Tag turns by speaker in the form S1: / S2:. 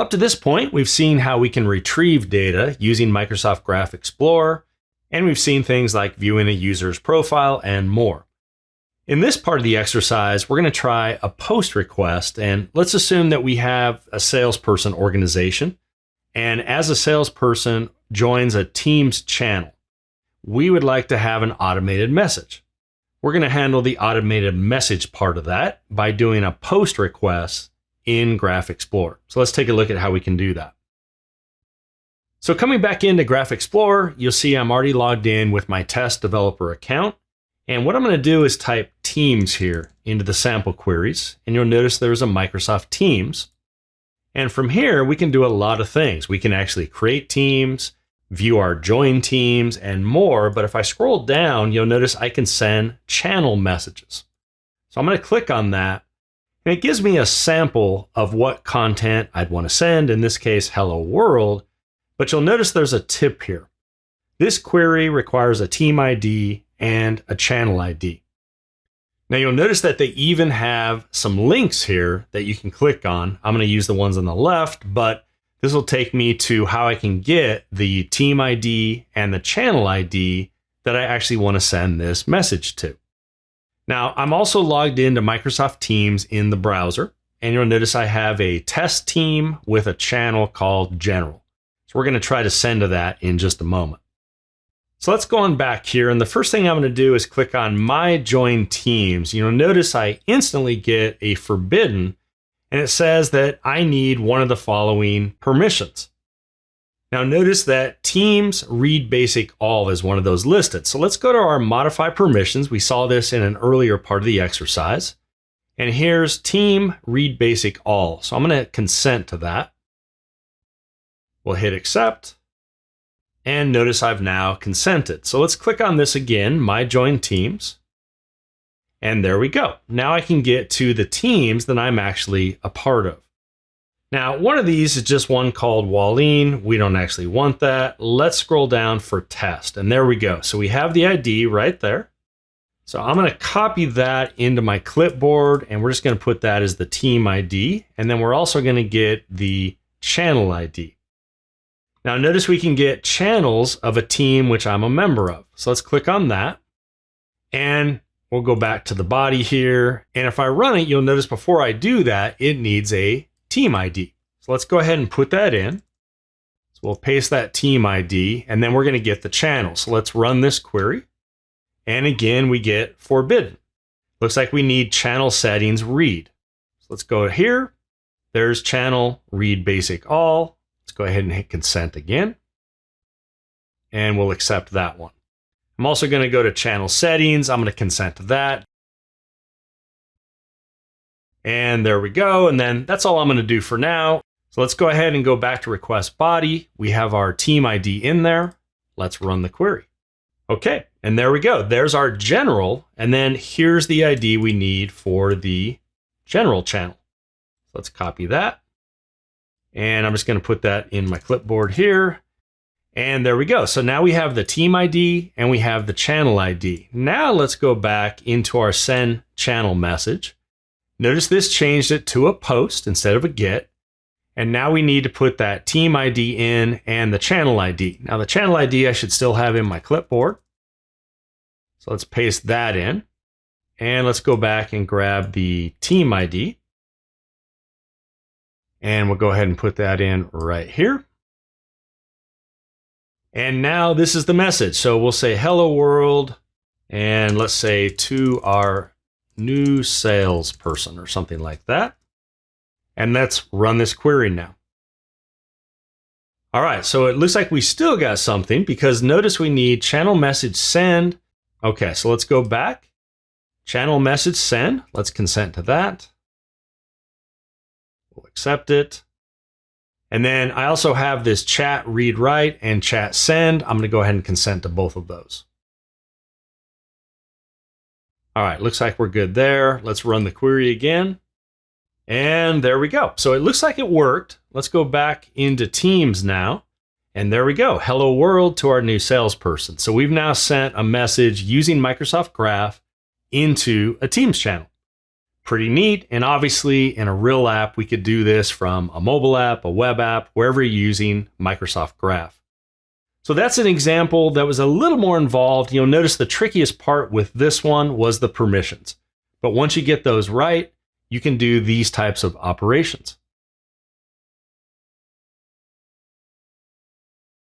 S1: Up to this point, we've seen how we can retrieve data using Microsoft Graph Explorer, and we've seen things like viewing a user's profile and more. In this part of the exercise, we're going to try a post request, and let's assume that we have a salesperson organization, and as a salesperson joins a Teams channel, we would like to have an automated message. We're going to handle the automated message part of that by doing a post request in Graph Explorer. So let's take a look at how we can do that. So coming back into Graph Explorer, you'll see I'm already logged in with my test developer account. And what I'm going to do is type Teams here into the sample queries. And you'll notice there's a Microsoft Teams. And from here, we can do a lot of things. We can actually create teams, view our join teams, and more. But if I scroll down, you'll notice I can send channel messages. So I'm going to click on that. And it gives me a sample of what content I'd want to send, in this case, hello world. But you'll notice there's a tip here. This query requires a team ID and a channel ID. Now you'll notice that they even have some links here that you can click on. I'm going to use the ones on the left, but this will take me to how I can get the team ID and the channel ID that I actually want to send this message to. Now, I'm also logged into Microsoft Teams in the browser, and you'll notice I have a test team with a channel called General. So we're going to try to send to that in just a moment. So let's go on back here, and the first thing I'm going to do is click on My Join Teams. You'll notice I instantly get a forbidden, and it says that I need one of the following permissions. Now notice that Teams Read Basic All is one of those listed. So let's go to our Modify Permissions. We saw this in an earlier part of the exercise. And here's Team Read Basic All. So I'm going to consent to that. We'll hit Accept. And notice I've now consented. So let's click on this again, My Join Teams. And there we go. Now I can get to the teams that I'm actually a part of. Now, one of these is just one called Wallene. We don't actually want that. Let's scroll down for test. And there we go. So we have the ID right there. So I'm going to copy that into my clipboard, and we're just going to put that as the team ID. And then we're also going to get the channel ID. Now, notice we can get channels of a team which I'm a member of. So let's click on that. And we'll go back to the body here. And if I run it, you'll notice before I do that, it needs a team ID. So let's go ahead and put that in. So we'll paste that team ID, and then we're going to get the channel. So let's run this query. And again, we get forbidden. Looks like we need channel settings read. So let's go here. There's channel read basic all. Let's go ahead and hit consent again. And we'll accept that one. I'm also going to go to channel settings. I'm going to consent to that. And there we go. And then that's all I'm going to do for now. So let's go ahead and go back to request body. We have our team ID in there. Let's run the query. Okay. And there we go. There's our general. And then here's the ID we need for the general channel. Let's copy that. And I'm just going to put that in my clipboard here. And there we go. So now we have the team ID and we have the channel ID. Now let's go back into our send channel message. Notice this changed it to a post instead of a get. And now we need to put that team ID in and the channel ID. Now the channel ID I should still have in my clipboard. So let's paste that in. And let's go back and grab the team ID. And we'll go ahead and put that in right here. And now this is the message. So we'll say hello world. And let's say to our new salesperson or something like that. And let's run this query now. All right, so it looks like we still got something because notice we need channel message send. Okay, so let's go back. Channel message send. Let's consent to that. We'll accept it. And then I also have this chat read write and chat send. I'm going to go ahead and consent to both of those. All right, looks like we're good there. Let's run the query again. And there we go. So it looks like it worked. Let's go back into Teams now. And there we go. Hello world to our new salesperson. So we've now sent a message using Microsoft Graph into a Teams channel. Pretty neat, and obviously in a real app, we could do this from a mobile app, a web app, wherever you're using Microsoft Graph. So that's an example that was a little more involved. You'll notice the trickiest part with this one was the permissions. But once you get those right, you can do these types of operations.